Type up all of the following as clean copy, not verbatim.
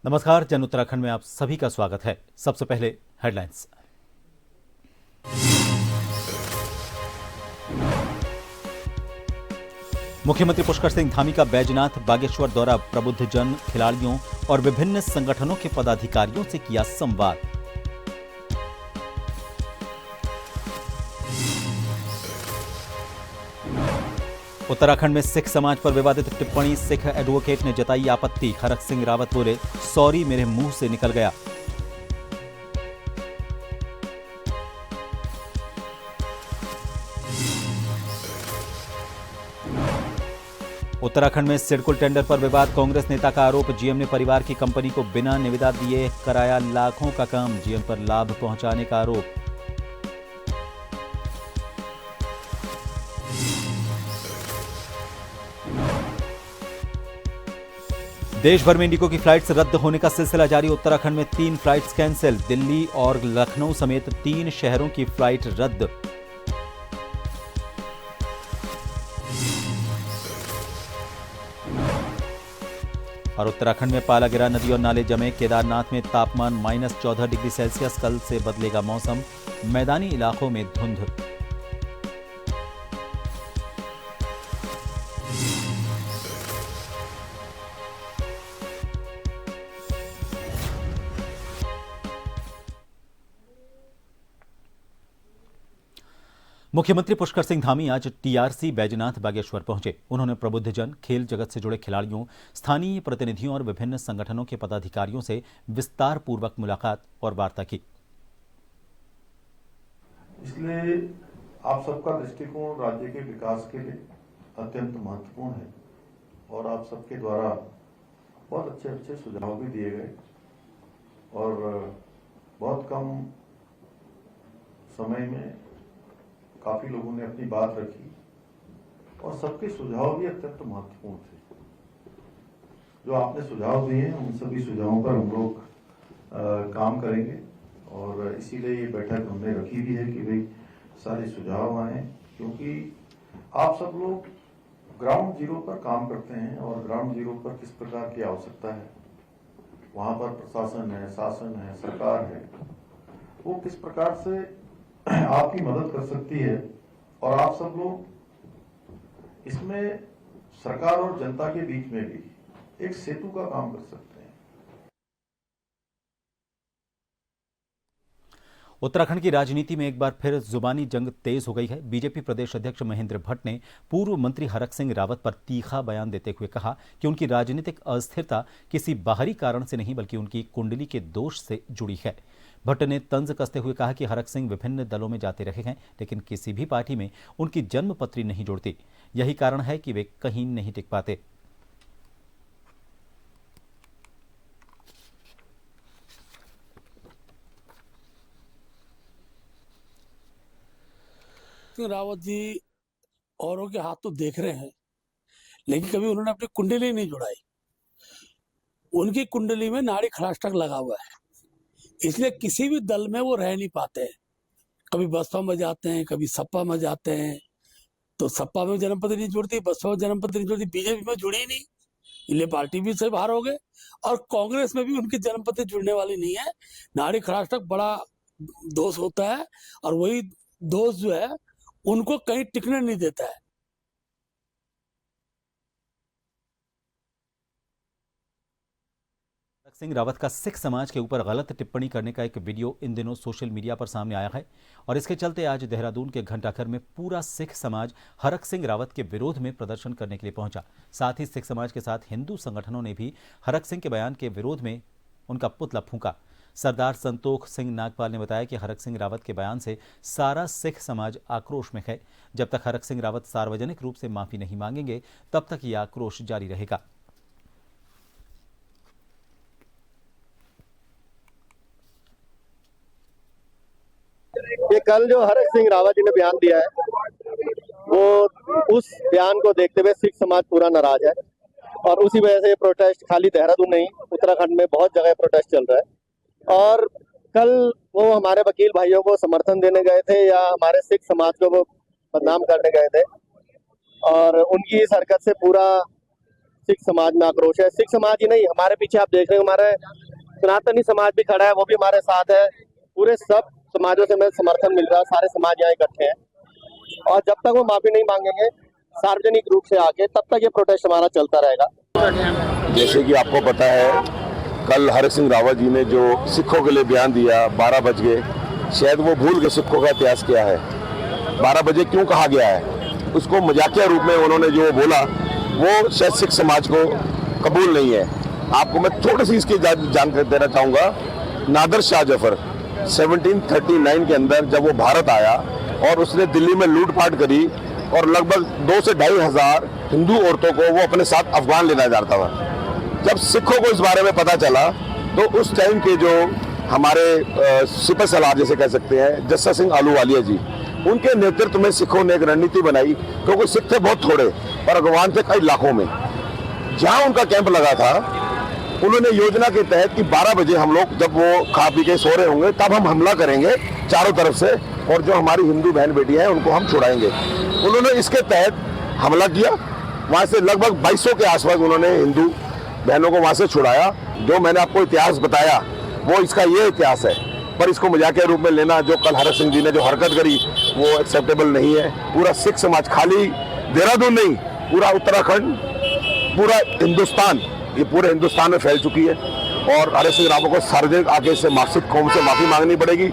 नमस्कार। जन उत्तराखंड में आप सभी का स्वागत है। सबसे पहले हेडलाइंस। मुख्यमंत्री पुष्कर सिंह धामी का बैजनाथ बागेश्वर दौरा, प्रबुद्धजन, खिलाड़ियों और विभिन्न संगठनों के पदाधिकारियों से किया संवाद। उत्तराखंड में सिख समाज पर विवादित टिप्पणी, सिख एडवोकेट ने जताई आपत्ति। हरक सिंह रावत बोले, सॉरी मेरे मुंह से निकल गया। उत्तराखंड में सिडकुल टेंडर पर विवाद, कांग्रेस नेता का आरोप, जीएम ने परिवार की कंपनी को बिना निविदा दिए कराया लाखों का काम, जीएम पर लाभ पहुंचाने का आरोप। देश भर में इंडिगो की फ्लाइट्स रद्द होने का सिलसिला जारी, उत्तराखंड में 3 फ्लाइट्स कैंसिल, दिल्ली और लखनऊ समेत 3 शहरों की फ्लाइट रद्द। और उत्तराखंड में पाला गिरा, नदी और नाले जमे, केदारनाथ में तापमान -14 डिग्री सेल्सियस, कल से बदलेगा मौसम, मैदानी इलाकों में धुंध। मुख्यमंत्री पुष्कर सिंह धामी आज टीआरसी बैजनाथ बागेश्वर पहुंचे। उन्होंने प्रबुद्धजन, खेल जगत से जुड़े खिलाड़ियों, स्थानीय प्रतिनिधियों और विभिन्न संगठनों के पदाधिकारियों से विस्तार पूर्वक मुलाकात और वार्ता की। इसलिए आप सबका दृष्टिकोण राज्य के विकास के लिए अत्यंत महत्वपूर्ण है और आप सबके द्वारा बहुत अच्छे अच्छे सुझाव भी दिए गए और बहुत कम समय में काफी लोगों ने अपनी बात रखी और सबके सुझाव भी अत्यंत महत्वपूर्ण थे। जो आपने सुझाव दिए हैं उन सभी सुझावों पर हम लोग काम करेंगे और इसीलिए ये बैठक हमने रखी भी है कि भाई सारे सुझाव आए, क्योंकि आप सब लोग ग्राउंड जीरो पर काम करते हैं और ग्राउंड जीरो पर किस प्रकार की आवश्यकता है, वहां पर प्रशासन है, शासन है, सरकार है, वो किस प्रकार से आपकी मदद कर सकती है और आप सब लोग इसमें सरकार और जनता के बीच में भी एक सेतु का काम कर सकते हैं। उत्तराखंड की राजनीति में एक बार फिर जुबानी जंग तेज हो गई है। बीजेपी प्रदेश अध्यक्ष महेंद्र भट्ट ने पूर्व मंत्री हरक सिंह रावत पर तीखा बयान देते हुए कहा कि उनकी राजनीतिक अस्थिरता किसी बाहरी कारण से नहीं बल्कि उनकी कुंडली के दोष से जुड़ी है। भट्ट ने तंज कसते हुए कहा कि हरक सिंह विभिन्न दलों में जाते रहे हैं, लेकिन किसी भी पार्टी में उनकी जन्मपत्री नहीं जुड़ती। यही कारण है कि वे कहीं नहीं टिक पाते। रावत जी औरों के हाथ तो देख रहे हैं, लेकिन कभी उन्होंने अपनी कुंडली नहीं जुड़ाई। उनकी कुंडली में नाड़ी खड़ाष्टक लगा हुआ है, इसलिए किसी भी दल में वो रह नहीं पाते। कभी बसपा में जाते हैं, कभी सपा में जाते हैं, तो सपा में जन्मपत्री नहीं जुड़ती, बसपा में जन्मपत्री नहीं जुड़ती, बीजेपी में जुड़ी नहीं, इसलिए पार्टी भी से बाहर हो गए। और कांग्रेस में भी उनकी जन्मपत्री जुड़ने वाली नहीं है। नाड़ी खड़ाष्टक बड़ा दोष होता है और वही दोष जो है उनको कहीं टिकने नहीं देता है। सिंह रावत का सिख समाज के ऊपर गलत टिप्पणी करने का एक वीडियो इन दिनों सोशल मीडिया पर सामने आया है और इसके चलते आज देहरादून के घंटाघर में पूरा सिख समाज हरक सिंह रावत के विरोध में प्रदर्शन करने के लिए पहुंचा। साथ ही सिख समाज के साथ हिंदू संगठनों ने भी हरक सिंह के बयान के विरोध में उनका पुतला फूंका। सरदार संतोख सिंह नागपाल ने बताया कि हरक सिंह रावत के बयान से सारा सिख समाज आक्रोश में है। जब तक हरक सिंह रावत सार्वजनिक रूप से माफी नहीं मांगेंगे तब तक यह आक्रोश जारी रहेगा। ये कल जो हरक सिंह रावत जी ने बयान दिया है, वो उस बयान को देखते हुए सिख समाज पूरा नाराज है और उसी वजह से प्रोटेस्ट खाली देहरादून नहीं, उत्तराखंड में बहुत जगह प्रोटेस्ट चल रहा है। और कल वो हमारे वकील भाइयों को समर्थन देने गए थे या हमारे सिख समाज को वो बदनाम करने गए थे और उनकी इस हरकत से पूरा सिख समाज में आक्रोश है। सिख समाज ही नहीं, हमारे पीछे आप देख रहे हैं हमारे सनातनी समाज भी खड़ा है, वो भी हमारे साथ है। पूरे सब समाजों से हमें समर्थन मिल रहा है, सारे समाज यहाँ इकट्ठे हैं और जब तक वो माफी नहीं मांगेंगे सार्वजनिक रूप से आके, तब तक ये प्रोटेस्ट हमारा चलता रहेगा। जैसे कि आपको पता है, कल हरक सिंह रावत जी ने जो सिखों के लिए बयान दिया 12 बज गए, शायद वो भूल गए सिखों का इतिहास क्या है, 12 बजे क्यों कहा गया है। उसको मजाकिया रूप में उन्होंने जो बोला वो शायद सिख समाज को कबूल नहीं है। आपको मैं थोड़ी सी इसकी जानकारी देना चाहूँगा। नादर शाह जफर 1739 के अंदर जब वो भारत आया और उसने दिल्ली में लूटपाट करी और लगभग 2 से 2.5 हज़ार हिंदू औरतों को वो अपने साथ अफगान लेना चाहता था। जब सिखों को इस बारे में पता चला तो उस टाइम के जो हमारे सिपह सलार जैसे कह सकते हैं जस्सा सिंह आलूवालिया जी, उनके नेतृत्व में सिखों ने एक रणनीति बनाई, क्योंकि सिख थे बहुत थोड़े और अफगान थे कई लाखों में। जहां उनका कैंप लगा था, उन्होंने योजना के तहत कि 12 बजे हम लोग जब वो खा पी के सो रहे होंगे तब हम हमला करेंगे चारों तरफ से और जो हमारी हिंदू बहन बेटियां हैं उनको हम छुड़ाएंगे। उन्होंने इसके तहत हमला किया। वहां से लगभग 2200 के आसपास उन्होंने हिंदू बहनों को वहां से छुड़ाया। जो मैंने आपको इतिहास बताया वो इसका ये इतिहास है, पर इसको मजाकिया रूप में लेना, जो कल हरक सिंह जी ने जो हरकत करी वो एक्सेप्टेबल नहीं है। पूरा सिख समाज, खाली देहरादून नहीं, पूरा उत्तराखंड, पूरा हिंदुस्तान, ये पूरे हिंदुस्तान में फैल चुकी है और हरक सिंह रावत को सार्वजनिक आगे से मार्क्सिस्ट कौम से माफी मांगनी पड़ेगी।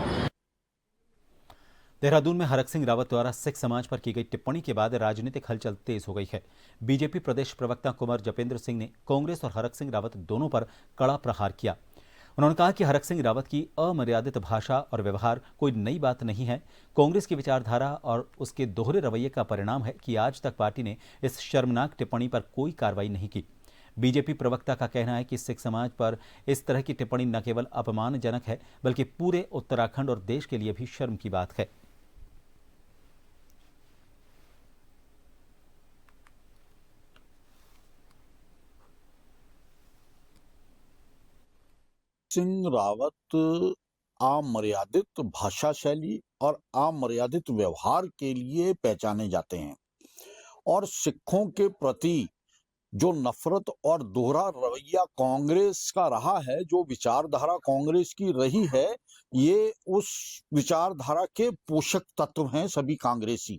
देहरादून में हरक सिंह रावत द्वारा सिख समाज पर की गई टिप्पणी के बाद राजनीतिक हलचल तेज हो गई है। बीजेपी प्रदेश प्रवक्ता कुंवर जपेंद्र सिंह ने कांग्रेस और हरक सिंह रावत दोनों पर कड़ा प्रहार किया। उन्होंने कहा कि हरक सिंह रावत की अमर्यादित भाषा और व्यवहार कोई नई बात नहीं है। कांग्रेस की विचारधारा और उसके दोहरे रवैये का परिणाम है कि आज तक पार्टी ने इस शर्मनाक टिप्पणी पर कोई कार्रवाई नहीं की। बीजेपी प्रवक्ता का कहना है कि सिख समाज पर इस तरह की टिप्पणी न केवल अपमानजनक है बल्कि पूरे उत्तराखंड और देश के लिए भी शर्म की बात है। सिंह रावत अमर्यादित भाषा शैली और अमर्यादित व्यवहार के लिए पहचाने जाते हैं और सिखों के प्रति जो नफरत और दोहरा रवैया कांग्रेस का रहा है, जो विचारधारा कांग्रेस की रही है, ये उस विचारधारा के पोषक तत्व हैं सभी कांग्रेसी।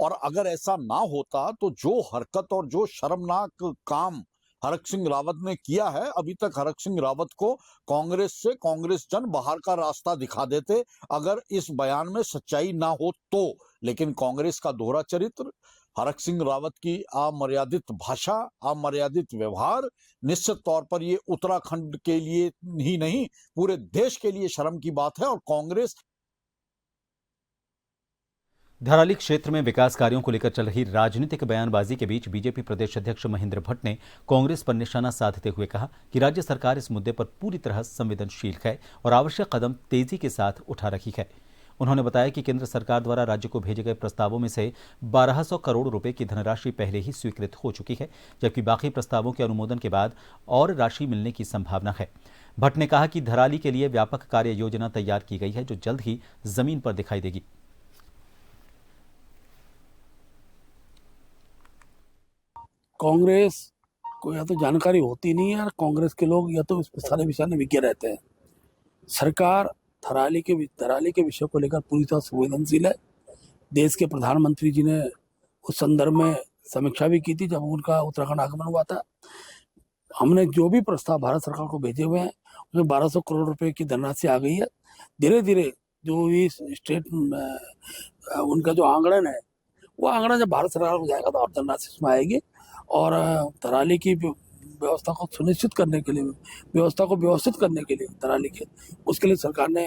और अगर ऐसा ना होता तो जो हरकत और जो शर्मनाक काम हरक सिंह रावत ने किया है, अभी तक हरक सिंह रावत को कांग्रेस से कांग्रेस जन बाहर का रास्ता दिखा देते अगर इस बयान में सच्चाई ना हो तो। लेकिन कांग्रेस का दोहरा चरित्र, हरक सिंह रावत की अमर्यादित भाषा, अमर्यादित व्यवहार निश्चित तौर पर ये उत्तराखंड के लिए ही नहीं पूरे देश के लिए शर्म की बात है। और कांग्रेस धराली क्षेत्र में विकास कार्यों को लेकर चल रही राजनीतिक बयानबाजी के बीच बीजेपी प्रदेश अध्यक्ष महेंद्र भट्ट ने कांग्रेस पर निशाना साधते हुए कहा कि राज्य सरकार इस मुद्दे पर पूरी तरह संवेदनशील है और आवश्यक कदम तेजी के साथ उठा रही है। उन्होंने बताया कि केंद्र सरकार द्वारा राज्य को भेजे गए प्रस्तावों में से 1200 करोड़ रुपए की धनराशि पहले ही स्वीकृत हो चुकी है, जबकि बाकी प्रस्तावों के अनुमोदन के बाद और राशि मिलने की संभावना है। भट्ट ने कहा कि धराली के लिए व्यापक कार्य योजना तैयार की गई है, जो जल्द ही जमीन पर दिखाई देगी। कांग्रेस को या तो जानकारी होती नहीं है, कांग्रेस के लोग या तो इस सारे विषय में विज्ञ रहते हैं। सरकार धराली के विषय को लेकर पूरी तरह संवेदनशील है। देश के प्रधानमंत्री जी ने उस संदर्भ में समीक्षा भी की थी जब उनका उत्तराखंड आगमन हुआ था। हमने जो भी प्रस्ताव भारत सरकार को भेजे हुए हैं उसमें 1200 करोड़ रुपए की धनराशि आ गई है। धीरे धीरे जो भी स्टेट उनका जो आंगणन है, वो आंगणन जब भारत सरकार को जाएगा तो और धनराशि उसमें आएगी और धराली की व्यवस्था को सुनिश्चित करने के लिए, व्यवस्था को व्यवस्थित करने के लिए धराली के, उसके लिए सरकार ने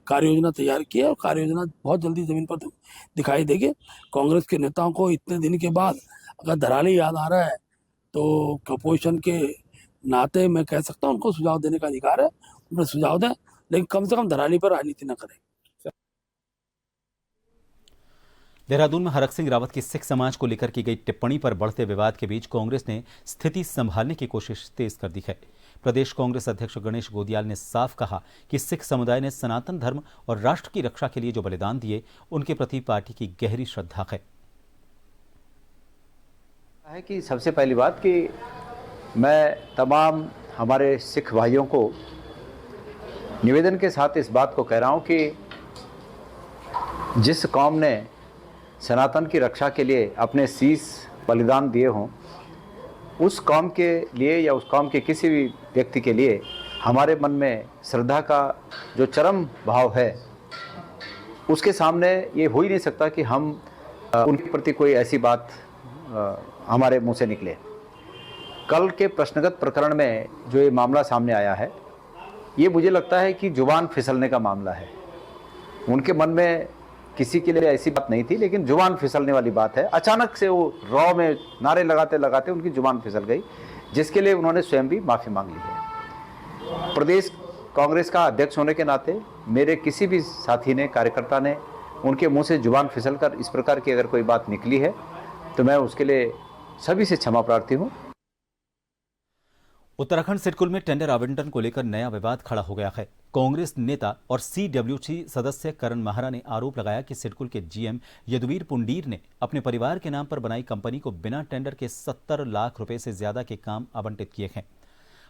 कार्य योजना तैयार की है और कार्य योजना बहुत जल्दी जमीन पर दिखाई देगी। कांग्रेस के नेताओं को इतने दिन के बाद अगर धराली याद आ रहा है तो अपोजिशन के नाते मैं कह सकता हूँ उनको सुझाव देने का अधिकार है, उन्हें सुझाव दें, लेकिन कम से कम धराली पर राजनीति न करें। देहरादून में हरक सिंह रावत की सिख समाज को लेकर की गई टिप्पणी पर बढ़ते विवाद के बीच कांग्रेस ने स्थिति संभालने की कोशिश तेज कर दी है। प्रदेश कांग्रेस अध्यक्ष गणेश गोदियाल ने साफ कहा कि सिख समुदाय ने सनातन धर्म और राष्ट्र की रक्षा के लिए जो बलिदान दिए, उनके प्रति पार्टी की गहरी श्रद्धा है। कि सबसे पहली बात कि मैं तमाम हमारे सिख भाइयों को निवेदन के साथ इस बात को कह रहा हूँ कि जिस कौम ने सनातन की रक्षा के लिए अपने शीश बलिदान दिए हों, उस कौम के लिए या उस कौम के किसी भी व्यक्ति के लिए हमारे मन में श्रद्धा का जो चरम भाव है, उसके सामने ये हो ही नहीं सकता कि हम उनके प्रति कोई ऐसी बात हमारे मुंह से निकले। कल के प्रश्नगत प्रकरण में जो ये मामला सामने आया है, ये मुझे लगता है कि जुबान फिसलने का मामला है। उनके मन में किसी के लिए ऐसी बात नहीं थी, लेकिन जुबान फिसलने वाली बात है। अचानक से वो रॉ में नारे लगाते लगाते उनकी जुबान फिसल गई, जिसके लिए उन्होंने स्वयं भी माफ़ी मांग ली है। प्रदेश कांग्रेस का अध्यक्ष होने के नाते मेरे किसी भी साथी ने, कार्यकर्ता ने उनके मुंह से जुबान फिसलकर इस प्रकार की अगर कोई बात निकली है तो मैं उसके लिए सभी से क्षमा प्रार्थी हूँ। उत्तराखंड सिडकुल में टेंडर आवंटन को लेकर नया विवाद खड़ा हो गया है। कांग्रेस नेता और CWC सदस्य करण महारा ने आरोप लगाया कि सिडकुल के GM यदुवीर पुंडीर ने अपने परिवार के नाम पर बनाई कंपनी को बिना टेंडर के 70 लाख रुपए से ज्यादा के काम आवंटित किए हैं।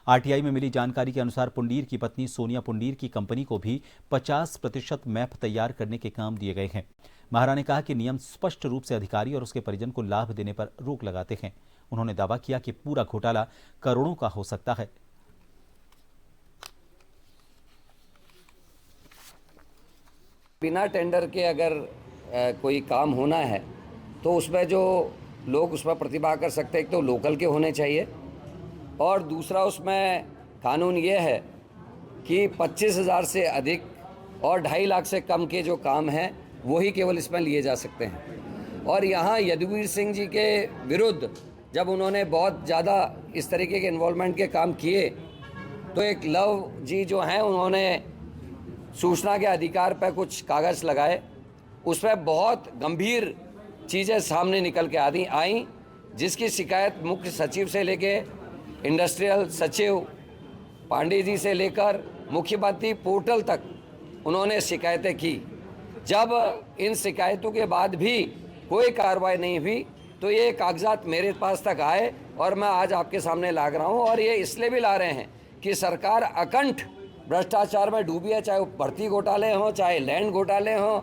RTI में मिली जानकारी के अनुसार पुंडीर की पत्नी सोनिया पुंडीर की कंपनी को भी 50% मैप तैयार करने के काम दिए गए हैं। महारा ने कहा कि नियम स्पष्ट रूप से अधिकारी और उसके परिजन को लाभ देने पर रोक लगाते हैं। उन्होंने दावा किया कि पूरा घोटाला करोड़ों का हो सकता है। बिना टेंडर के अगर कोई काम होना है तो उसमें जो लोग उसमें प्रतिभा कर सकते हैं, एक तो लोकल के होने चाहिए, और दूसरा उसमें कानून ये है कि 25,000 से अधिक और 2.5 लाख से कम के जो काम हैं वही केवल इसमें लिए जा सकते हैं। और यहाँ यदुवीर सिंह जी के विरुद्ध जब उन्होंने बहुत ज़्यादा इस तरीके के इन्वॉल्वमेंट के काम किए तो एक लव जी जो हैं उन्होंने सूचना के अधिकार पर कुछ कागज़ लगाए, उसमें बहुत गंभीर चीज़ें सामने निकल के आई, जिसकी शिकायत मुख्य सचिव से लेके इंडस्ट्रियल सचिव पांडे जी से लेकर मुख्यमंत्री पोर्टल तक उन्होंने शिकायतें की। जब इन शिकायतों के बाद भी कोई कार्रवाई नहीं हुई तो ये कागजात मेरे पास तक आए और मैं आज आपके सामने ला रहा हूँ। और ये इसलिए भी ला रहे हैं कि सरकार अकंठ भ्रष्टाचार में डूबी है, चाहे वो भर्ती घोटाले हों, चाहे लैंड घोटाले हों।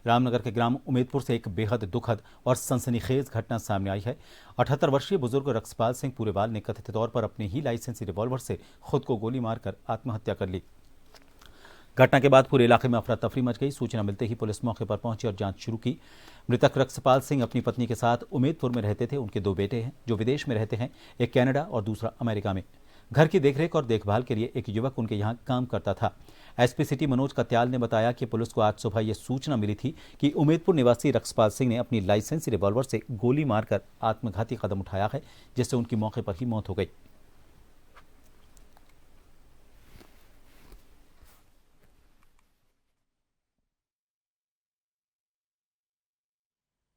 रामनगर के ग्राम उमेदपुर से एक बेहद दुखद और सनसनीखेज घटना सामने आई है। 78 वर्षीय बुजुर्ग रक्षपाल सिंह पूरेवाल ने कथित तौर पर अपने ही लाइसेंसी रिवॉल्वर से खुद को गोली मारकर आत्महत्या कर ली। घटना के बाद पूरे इलाके में अफरा तफरी मच गई। सूचना मिलते ही पुलिस मौके पर पहुंची और जांच शुरू की। मृतक रक्षपाल सिंह अपनी पत्नी के साथ उमेदपुर में रहते थे। उनके 2 बेटे हैं जो विदेश में रहते हैं, एक कनाडा और दूसरा अमेरिका में। घर की देखरेख और देखभाल के लिए एक युवक उनके यहाँ काम करता था। SP सिटी मनोज कत्याल ने बताया कि पुलिस को आज सुबह यह सूचना मिली थी कि उमेदपुर निवासी रक्षपाल सिंह ने अपनी लाइसेंसी रिवॉल्वर से गोली मारकर आत्मघाती कदम उठाया है, जिससे उनकी मौके पर ही मौत हो गई।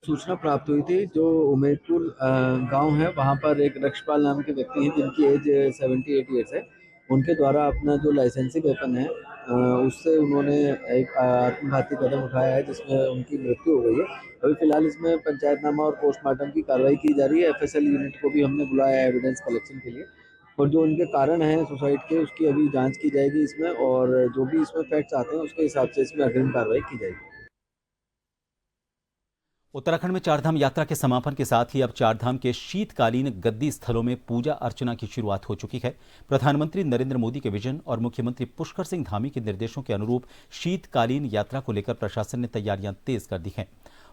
सूचना प्राप्त हुई थी जो उमेदपुर गांव है, वहां पर एक रक्षपाल नाम के व्यक्ति हैं जिनकी एज 78 ईयर्स है। उनके द्वारा अपना जो लाइसेंसी वेपन है उससे उन्होंने एक आत्मघाती कदम उठाया है, जिसमें उनकी मृत्यु हो गई है। अभी फिलहाल इसमें पंचायतनामा और पोस्टमार्टम की कार्रवाई की जा रही है। FSL यूनिट को भी हमने बुलाया है एविडेंस कलेक्शन के लिए, और जो उनके कारण हैं सुसाइड के उसकी अभी जाँच की जाएगी इसमें, और जो भी इसमें फैक्ट्स आते हैं उसके हिसाब से इसमें अग्रिम कार्रवाई की जाएगी। उत्तराखंड में चारधाम यात्रा के समापन के साथ ही अब चारधाम के शीतकालीन गद्दी स्थलों में पूजा अर्चना की शुरुआत हो चुकी है। प्रधानमंत्री नरेंद्र मोदी के विजन और मुख्यमंत्री पुष्कर सिंह धामी के निर्देशों के अनुरूप शीतकालीन यात्रा को लेकर प्रशासन ने तैयारियां तेज कर दी हैं।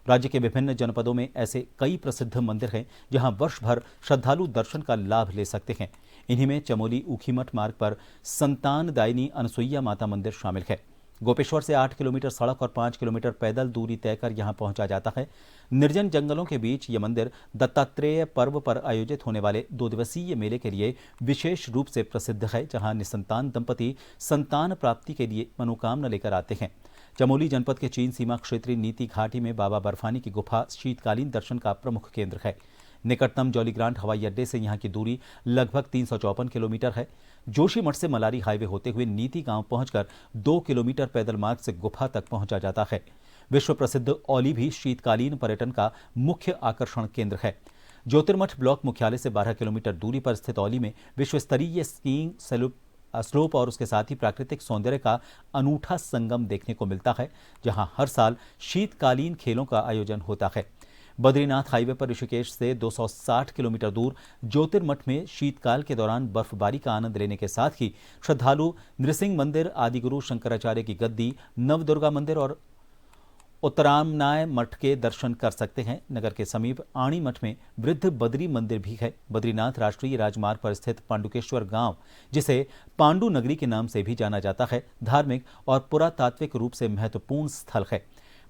राज्य के विभिन्न जनपदों में ऐसे कई प्रसिद्ध मंदिर हैं जहां वर्ष भर श्रद्धालु दर्शन का लाभ ले सकते हैं। इन्हीं में चमोली ऊखीमठ मार्ग पर संतानदायिनी अनसुईया माता मंदिर शामिल है। गोपेश्वर से 8 किलोमीटर सड़क और 5 किलोमीटर पैदल दूरी तय कर यहां पहुंचा जाता है। निर्जन जंगलों के बीच यह मंदिर दत्तात्रेय पर्व पर आयोजित होने वाले 2 दिवसीय मेले के लिए विशेष रूप से प्रसिद्ध है, जहां निसंतान दंपति संतान प्राप्ति के लिए मनोकामना लेकर आते हैं। चमोली जनपद के चीन सीमा क्षेत्रीय नीति घाटी में बाबा बर्फानी की गुफा शीतकालीन दर्शन का प्रमुख केंद्र है। निकटतम जौलीग्रांट हवाई अड्डे से यहां की दूरी लगभग 354 किलोमीटर है। जोशीमठ से मलारी हाईवे होते हुए नीति गांव पहुंचकर 2 किलोमीटर पैदल मार्ग से गुफा तक पहुंचा जाता है। विश्व प्रसिद्ध औली भी शीतकालीन पर्यटन का मुख्य आकर्षण केंद्र है। ज्योतिर्मठ ब्लॉक मुख्यालय से 12 किलोमीटर दूरी पर स्थित औली में विश्व स्तरीय स्कीइंग स्लोप और उसके साथ ही प्राकृतिक सौंदर्य का अनूठा संगम देखने को मिलता है, जहां हर साल शीतकालीन खेलों का आयोजन होता है। बद्रीनाथ हाईवे पर ऋषिकेश से 260 किलोमीटर दूर ज्योतिर्मठ में शीतकाल के दौरान बर्फबारी का आनंद लेने के साथ ही श्रद्धालु नृसिंह मंदिर, आदिगुरु शंकराचार्य की गद्दी, नवदुर्गा मंदिर और उत्तरामनाय मठ के दर्शन कर सकते हैं। नगर के समीप आणी मठ में वृद्ध बद्री मंदिर भी है। बद्रीनाथ राष्ट्रीय राजमार्ग पर स्थित पांडुकेश्वर गांव, जिसे पांडु नगरी के नाम से भी जाना जाता है, धार्मिक और पुरातात्विक रूप से महत्वपूर्ण स्थल है।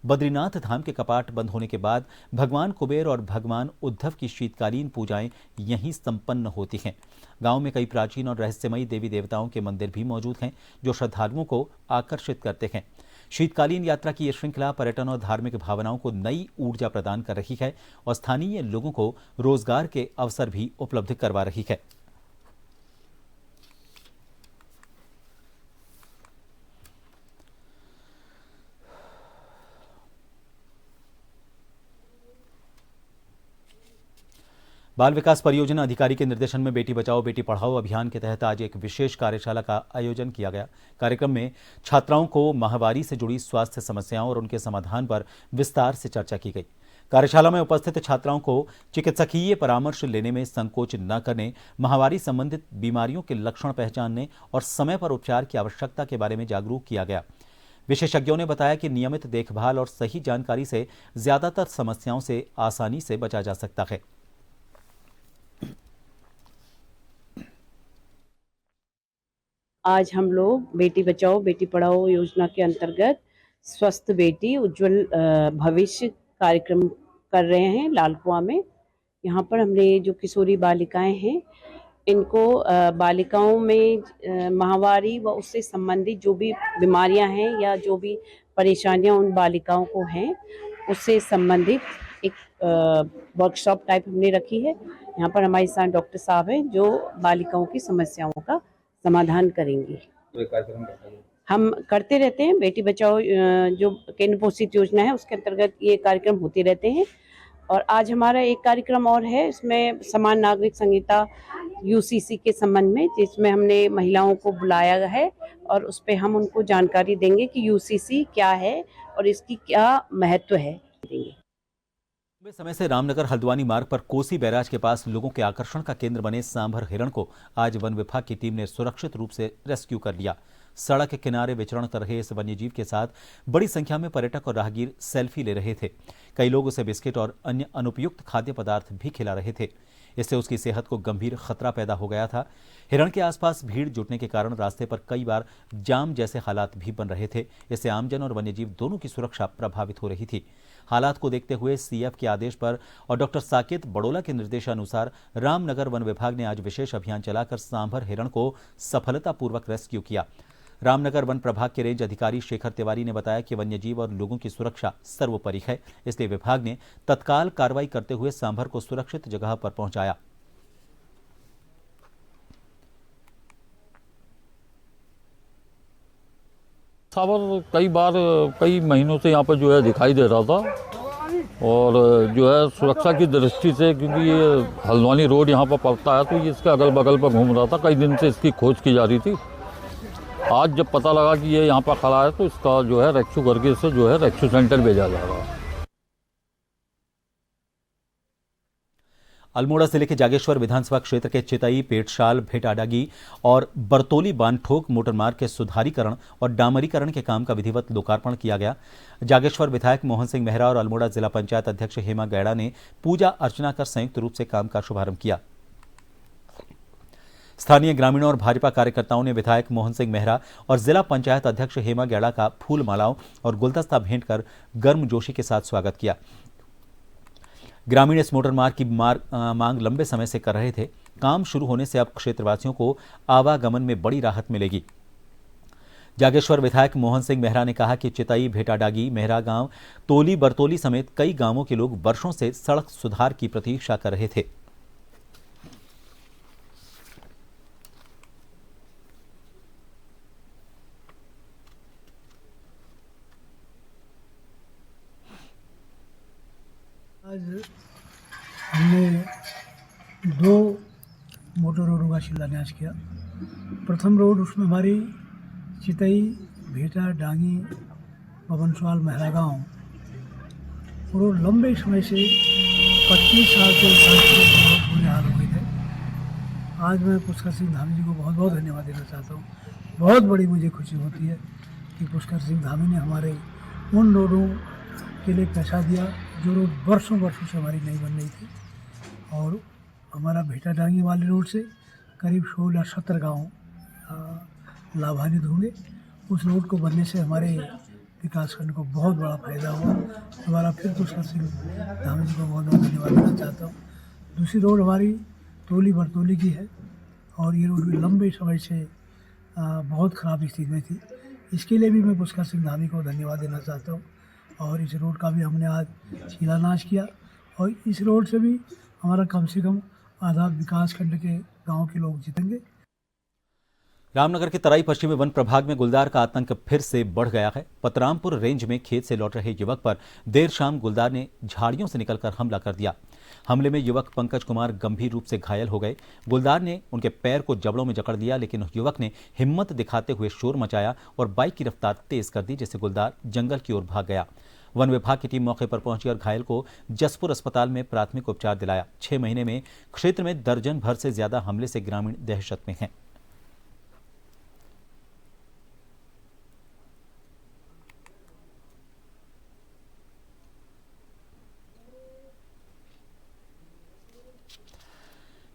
बद्रीनाथ धाम के कपाट बंद होने के बाद भगवान कुबेर और भगवान उद्धव की शीतकालीन पूजाएं यहीं संपन्न होती हैं। गांव में कई प्राचीन और रहस्यमयी देवी देवताओं के मंदिर भी मौजूद हैं, जो श्रद्धालुओं को आकर्षित करते हैं। शीतकालीन यात्रा की यह श्रृंखला पर्यटन और धार्मिक भावनाओं को नई ऊर्जा प्रदान कर रही है और स्थानीय लोगों को रोजगार के अवसर भी उपलब्ध करवा रही है। बाल विकास परियोजना अधिकारी के निर्देशन में बेटी बचाओ बेटी पढ़ाओ अभियान के तहत आज एक विशेष कार्यशाला का आयोजन किया गया। कार्यक्रम में छात्राओं को माहवारी से जुड़ी स्वास्थ्य समस्याओं और उनके समाधान पर विस्तार से चर्चा की गई। कार्यशाला में उपस्थित छात्राओं को चिकित्सकीय परामर्श लेने में संकोच न करने, माहवारी संबंधित बीमारियों के लक्षण पहचानने और समय पर उपचार की आवश्यकता के बारे में जागरूक किया गया। विशेषज्ञों ने बताया कि नियमित देखभाल और सही जानकारी से ज्यादातर समस्याओं से आसानी से बचा जा सकता है। आज हम लोग बेटी बचाओ बेटी पढ़ाओ योजना के अंतर्गत स्वस्थ बेटी उज्जवल भविष्य कार्यक्रम कर रहे हैं लालकुआं में। यहाँ पर हमने जो किशोरी बालिकाएं हैं, इनको बालिकाओं में माहवारी व उससे संबंधित जो भी बीमारियां हैं या जो भी परेशानियां उन बालिकाओं को हैं, उससे संबंधित एक वर्कशॉप टाइप हमने रखी है। यहाँ पर हमारे साथ डॉक्टर साहब हैं जो बालिकाओं की समस्याओं का समाधान करेंगे। हम करते रहते हैं बेटी बचाओ जो केंद्र पोषित योजना है उसके अंतर्गत ये कार्यक्रम होते रहते हैं। और आज हमारा एक कार्यक्रम और है, इसमें समान नागरिक संहिता यूसीसी के संबंध में, जिसमें हमने महिलाओं को बुलाया है और उस पर हम उनको जानकारी देंगे कि यूसीसी क्या है और इसकी क्या महत्व है। लंबे समय से रामनगर हल्द्वानी मार्ग पर कोसी बैराज के पास लोगों के आकर्षण का केंद्र बने सांभर हिरण को आज वन विभाग की टीम ने सुरक्षित रूप से रेस्क्यू कर लिया। सड़क के किनारे विचरण कर रहे इस वन्यजीव के साथ बड़ी संख्या में पर्यटक और राहगीर सेल्फी ले रहे थे। कई लोग उसे बिस्किट और अन्य अनुपयुक्त खाद्य पदार्थ भी खिला रहे थे। इससे उसकी सेहत को गंभीर खतरा पैदा हो गया था। हिरण के आसपास भीड़ जुटने के कारण रास्ते पर कई बार जाम जैसे हालात भी बन रहे थे। इससे आमजन और वन्यजीव दोनों की सुरक्षा प्रभावित हो रही थी। हालात को देखते हुए सीएफ के आदेश पर और डॉक्टर साकेत बड़ोला के निर्देशानुसार रामनगर वन विभाग ने आज विशेष अभियान चलाकर सांभर हिरण को सफलतापूर्वक रेस्क्यू किया। रामनगर वन प्रभाग के रेंज अधिकारी शेखर तिवारी ने बताया कि वन्यजीव और लोगों की सुरक्षा सर्वोपरि है, इसलिए विभाग ने तत्काल कार्रवाई करते हुए सांभर को सुरक्षित जगह पर पहुंचाया। सांभर कई महीनों से यहाँ पर जो है दिखाई दे रहा था और जो है सुरक्षा की दृष्टि से, क्योंकि ये हल्द्वानी रोड यहाँ पर पड़ता है, तो ये इसके अगल बगल पर घूम रहा था। कई दिन से इसकी खोज की जा रही थी। आज जब पता लगा कि ये यहाँ पर खड़ा है तो इसका जो है रेस्क्यू करके इसे जो है रेस्क्यू सेंटर भेजा जा रहा है। अल्मोड़ा जिले के जागेश्वर विधानसभा क्षेत्र के चितई, पेटशाल, भेटाडागी और बरतौली बानठोक मोटर मार्ग के सुधारीकरण और डामरीकरण के काम का विधिवत लोकार्पण किया गया। जागेश्वर विधायक मोहन सिंह मेहरा और अल्मोड़ा जिला पंचायत अध्यक्ष हेमा गैड़ा ने पूजा अर्चना कर संयुक्त रूप से काम का शुभारंभ किया। स्थानीय ग्रामीणों और भाजपा कार्यकर्ताओं ने विधायक मोहन सिंह मेहरा और जिला पंचायत अध्यक्ष हेमा गैड़ा का फूल मालाओं और गुलदस्ता भेंट कर गर्मजोशी के साथ स्वागत किया। ग्रामीण इस मोटर मार्ग की मांग लंबे समय से कर रहे थे। काम शुरू होने से अब क्षेत्रवासियों को आवागमन में बड़ी राहत मिलेगी। जागेश्वर विधायक मोहन सिंह मेहरा ने कहा कि चितई, भेटाडागी, मेहरा गांव, तोली, बरतौली समेत कई गांवों के लोग वर्षों से सड़क सुधार की प्रतीक्षा कर रहे थे। आज हमने शिलान्यास किया। प्रथम रोड उसमें हमारी चितई, भेटा, डांगी, बबनसवाल, महरा गाँव और लंबे समय से 25 साल से बहुत बुरे हाल हो गए थे। आज मैं पुष्कर सिंह धामी जी को बहुत बहुत धन्यवाद देना चाहता हूँ। बहुत बड़ी मुझे खुशी होती है कि पुष्कर सिंह धामी ने हमारे उन रोडों के लिए पैसा दिया जो रोड वर्षों से हमारी नहीं बन रही थी। और हमारा भेटा डांगी वाले रोड से करीब 16-17 गाँव लाभान्वित होंगे। उस रोड को बनने से हमारे विकासखंड को बहुत बड़ा फायदा हुआ। दोबारा फिर पुष्कर सिंह धामी जी को बहुत बहुत धन्यवाद देना चाहता हूँ। दूसरी रोड हमारी तोली बरतौली की है और ये रोड भी लंबे समय से बहुत ख़राब स्थिति में थी। इसके लिए भी मैं पुष्कर सिंह धामी को धन्यवाद देना चाहता हूँ। और इस रोड का भी हमने आज शिलान्यास किया और इस रोड से भी हमारा कम से कम आधा विकासखंड के गाँव के लोग जीतेंगे। रामनगर के तराई पश्चिमी वन प्रभाग में गुलदार का आतंक फिर से बढ़ गया है। पतरामपुर रेंज में खेत से लौट रहे युवक पर देर शाम गुलदार ने झाड़ियों से निकलकर हमला कर दिया। हमले में युवक पंकज कुमार गंभीर रूप से घायल हो गए। गुलदार ने उनके पैर को जबड़ों में जकड़ लिया, लेकिन युवक ने हिम्मत दिखाते हुए शोर मचाया और बाइक की रफ्तार तेज कर दी, जिससे गुलदार जंगल की ओर भाग गया। वन विभाग की टीम मौके पर पहुंची और घायल को जसपुर अस्पताल में प्राथमिक उपचार दिलाया। 6 महीने में क्षेत्र में दर्जन भर से ज्यादा हमले से ग्रामीण दहशत में हैं।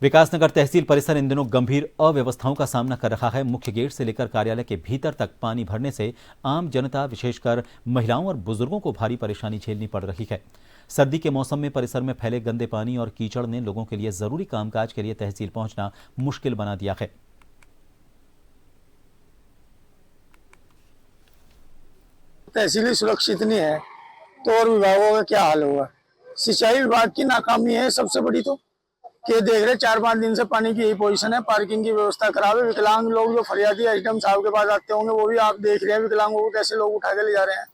विकासनगर तहसील परिसर इन दिनों गंभीर अव्यवस्थाओं का सामना कर रहा है। मुख्य गेट से लेकर कार्यालय के भीतर तक पानी भरने से आम जनता, विशेषकर महिलाओं और बुजुर्गों को भारी परेशानी झेलनी पड़ रही है। सर्दी के मौसम में परिसर में फैले गंदे पानी और कीचड़ ने लोगों के लिए जरूरी कामकाज के लिए तहसील पहुंचना मुश्किल बना दिया है। तहसीली सुरक्षित नहीं है तो और विभागों का क्या हाल होगा। सिंचाई विभाग की नाकामी है सबसे बड़ी। तो कि देख रहे 4-5 दिन से पानी की यही पोजीशन है। पार्किंग की व्यवस्था खराब है। विकलांग लोग जो फरियादी एसडीएम साहब के पास आते होंगे वो भी आप देख रहे हैं विकलांगों को कैसे लोग उठा के ले जा रहे हैं।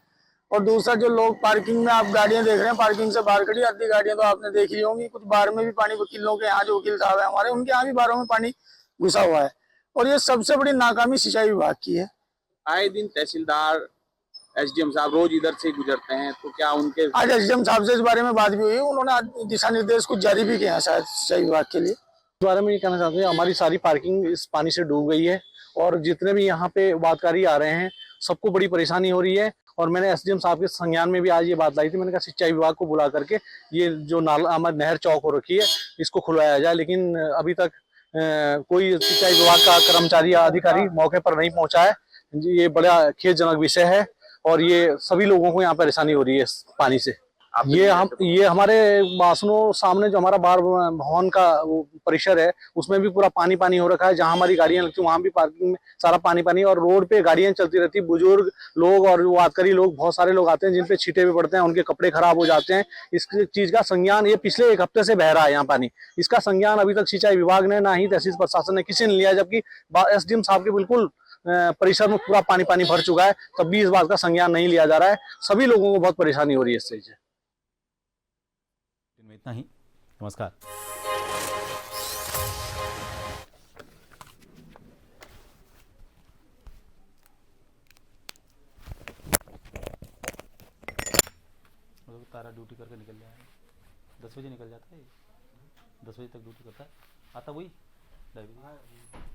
और दूसरा जो लोग पार्किंग में आप गाड़ियां देख रहे हैं, पार्किंग से बाहर खड़ी आधी गाड़ियां तो आपने देख ली होंगी। कुछ बार में भी पानी, वकीलों के यहाँ जो वकील साहब है हमारे, उनके यहाँ भी बारों में पानी घुसा हुआ है। और ये सबसे बड़ी नाकामी सिंचाई विभाग की है। आए दिन तहसीलदार, एसडीएम साहब रोज इधर से गुजरते हैं, तो क्या उनके आज एसडीएम साहब से इस बारे में बात भी हुई। उन्होंने दिशा निर्देश कुछ जारी भी किए हैं शायद सिंचाई विभाग के लिए। इस बारे में ये कहना चाहते हैं, हमारी सारी पार्किंग इस पानी से डूब गई है और जितने भी यहाँ पे वादकारी आ रहे हैं सबको बड़ी परेशानी हो रही है। और मैंने एसडीएम साहब के संज्ञान में भी आज ये बात लाई थी। मैंने कहा सिंचाई विभाग को बुला करके ये जो नाला हमारी नहर चौक हो रखी है इसको खुलवाया जाए, लेकिन अभी तक कोई सिंचाई विभाग का कर्मचारी या अधिकारी मौके पर नहीं पहुंचा है। ये बड़ा खेदजनक विषय है और ये सभी लोगों को यहाँ परेशानी हो रही है इस पानी से। ये हमारे बासनों सामने जो हमारा बार भवन का परिसर है उसमें भी पूरा पानी पानी हो रखा है। जहाँ हमारी गाड़ियां लगती है वहां भी पार्किंग में सारा पानी पानी और रोड पे गाड़ियां चलती रहती है। बुजुर्ग लोग और वादकारी लोग, बहुत सारे लोग आते हैं जिन पे छींटे भी पड़ते हैं, उनके कपड़े खराब हो जाते हैं। इस चीज का संज्ञान ये पिछले 1 हफ्ते से बह रहा है यहाँ पानी। इसका संज्ञान अभी तक सिंचाई विभाग ने, ना ही तहसील प्रशासन ने, किसी ने लिया, जबकि एसडीएम साहब के बिल्कुल परिसर में पूरा पानी पानी भर चुका है, तब भी इस बात का संज्ञान नहीं लिया जा रहा है। सभी लोगों को बहुत परेशानी हो रही है इससे। इतना ही, नमस्कार। तारा ड्यूटी करके निकल जाए, 10 बजे निकल जाता है, 10 बजे तक ड्यूटी करता है, आता वही लाइब्रेरी।